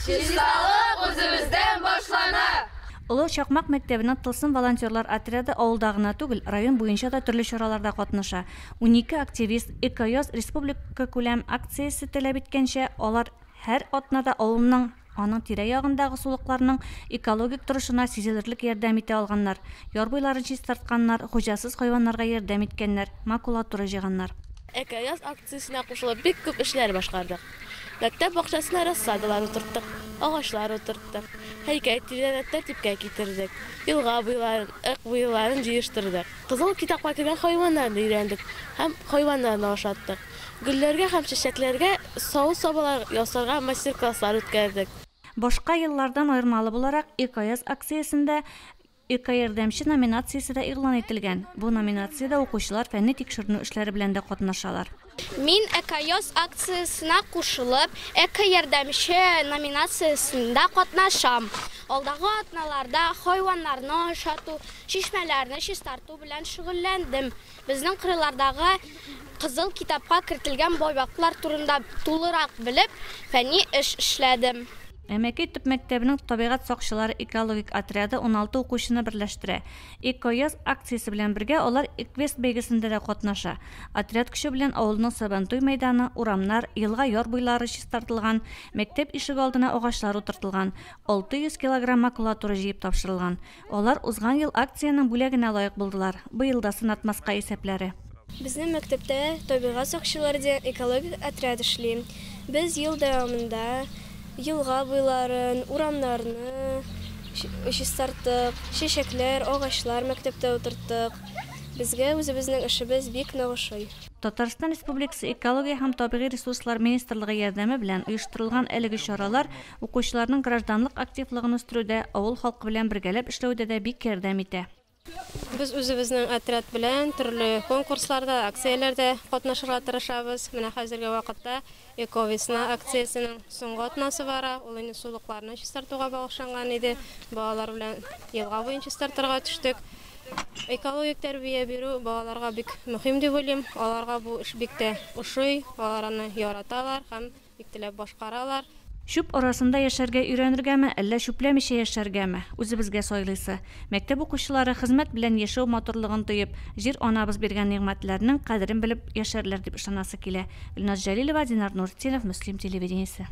Чисталык үзебездән башлана. Олы Шакмак мәктәбенең Тылсым волонтерлар отряды авылдагына түгел, район буенча да төрле чараларда катнаша. 12 активист Экояз республика күләм акциясе таләп иткәнчә, алар һәр атнада авылның аның тирә-ягындагы сулыкларның экологик торышына сизелерлек ярдәм итә алганнар. Яр буйларын чистартканнар, хуҗасыз хайваннарга ярдәм иткәннәр, макулатура җыйганнар. Экояз акциясына кушылып бик күп эшләр башкардык. Мәктәп бакчасына рассадалар утырттык, агачлар утырттык, һәйкәл тирәнәттәр типкә китердек, елга буйларын, ык буйларын җыештырдык. Кызыл китапка кергән хайваннарны өйрәндек һәм хайваннарны ашаттык. Гөлләргә һәм чәчәкләргә савыт-сабалар ясарга мастер-класслар үткәрдек. Башка еллардан аермалы буларак Экояз акциясендә Эко-ярдәмче номинациясе дә игълан ителгән. Бу номинациядә укучылар фәнни тикшеренү эшләре белән дә катнашалар. Мин Экояз акциясына кушылып, Эко-ярдәмче номинациясендә катнашам. Алдагы атналарда хайваннарны ашату, чишмәләрне чистарту белән шөгыльләндем. Безнең кырлардагы кызыл китапка кертелгән байбаклар турында тулырак белеп, фәнни эш эшләдем. Әмәкәй төп мәктәбенең табигать сакчылары экологик отряды 16 укучыны берләштерә. Экояз акциясе белән бергә алар Эквест бәйгесендә дә катнаша. Отряд көче белән авылның Сабантуй мәйданы, урамнар, елга яр буйлары чистартылган, мәктәп ишек алдына агачлар утыртылган, 600 килограмм макулатура җыеп тапшырылган. Алар узган ел акциянең бүләгенә лаек булдылар. Быел да сынатмаска исәпләре. Безнең мәктәптә табигать сакчылары дигән экологик отряд эшли. Без ел дәвамында елга буйларын, урамнарны чистарттык, чәчәкләр, агачлар мәктәптә утырттык. Безгә үзебезнең эшебез бик ныгышый. Татарстан Республикасы экология һәм табигый ресурслар министрлыгы ярдәме белән оештырылган әлеге чаралар укучыларның гражданлык активлыгын үстерүдә, авыл халкы белән бергәләп эшләүдә дә бик ярдәм итә. Без үзебезнең отряд белән төрле конкурсларда, акцияләрдә катнашырга тырышабыз. Менә хәзерге вакытта Эковесна акциясенең соңгы атнасы бара. Ул инде сулыкларны чистартуга багышланган иде. Балалар белән елга буен чистартырга төштек. Экологик тәрбия бирү балаларга бик мөһим дип уйлыйм. Аларга бу эш бик тә ошый, алар аны яраталар һәм бик теләп башкаралар. Шүп арасында яшәргә өйрәнергәме, әллә шүпләмичә яшәргәме? Үзебезгә сайлыйсы. Мәктәп укучылары хезмәт белән яшәү матурлыгын тоеп, җир анабыз биргән нигъмәтләрнең кадерен белеп яшәрләр дип ышанасы килә. Илназ Җәлилова, Динар Нуртдинов, Мөслим телевидениесе.